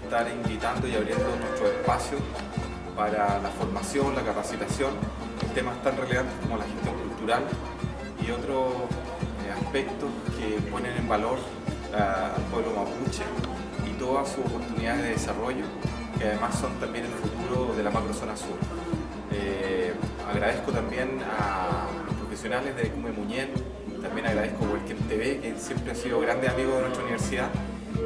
estar invitando y abriendo nuestros espacios para la formación, la capacitación en temas tan relevantes como la gestión cultural y otros aspectos que ponen en valor al pueblo mapuche y todas sus oportunidades de desarrollo, que además son también el futuro de la macrozona sur. Agradezco también a los profesionales de Cume Muñén, también agradezco a Huelquen TV, que siempre ha sido grande amigo de nuestra universidad,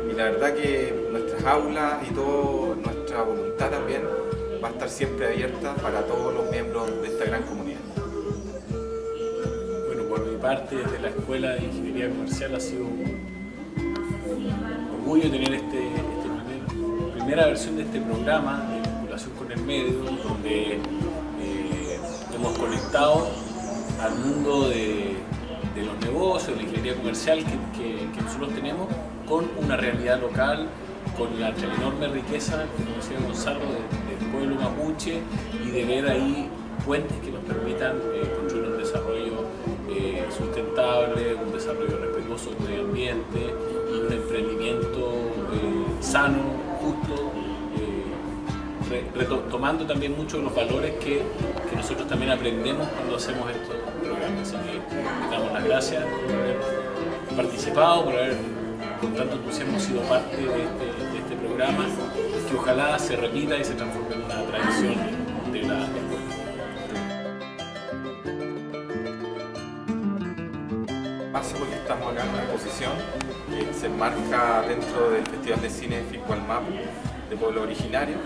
y la verdad que nuestras aulas y toda nuestra voluntad también va a estar siempre abierta para todos los miembros de esta gran comunidad. Bueno, por mi parte, desde la Escuela de Ingeniería Comercial ha sido un orgullo tener esta primera versión de este programa de vinculación con el medio, donde hemos conectado al mundo de los negocios, de la ingeniería comercial que nosotros tenemos, con una realidad local, con la enorme riqueza, como decía Gonzalo, del pueblo mapuche, y de ver ahí puentes que nos permitan construir un desarrollo sustentable, un desarrollo respetuoso del medio ambiente y un emprendimiento sano, justo, tomando también muchos de los valores que nosotros también aprendemos cuando hacemos estos programas. Así que les damos las gracias por haber participado, por haber con tanto entusiasmo sido parte de este programa, que ojalá se repita y se transforme en una tradición de la escuela. Pasa porque estamos acá en una exposición que se enmarca dentro del Festival de Cine Filcualmapu de Pueblo Originario,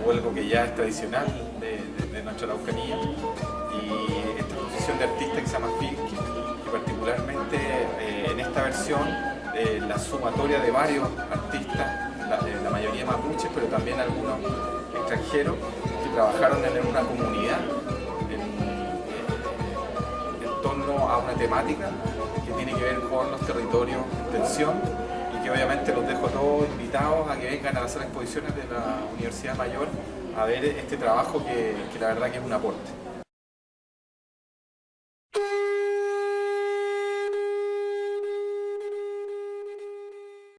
o algo que ya es tradicional de nuestra Araucanía, y esta exposición de artistas que se llama Filqui, que particularmente en esta versión la sumatoria de varios artistas, la mayoría mapuches, pero también algunos extranjeros que trabajaron en una comunidad en torno a una temática que tiene que ver con los territorios en tensión, y que obviamente los dejo a todos invitados a que vengan a las exposiciones de la Universidad Mayor a ver este trabajo que la verdad que es un aporte.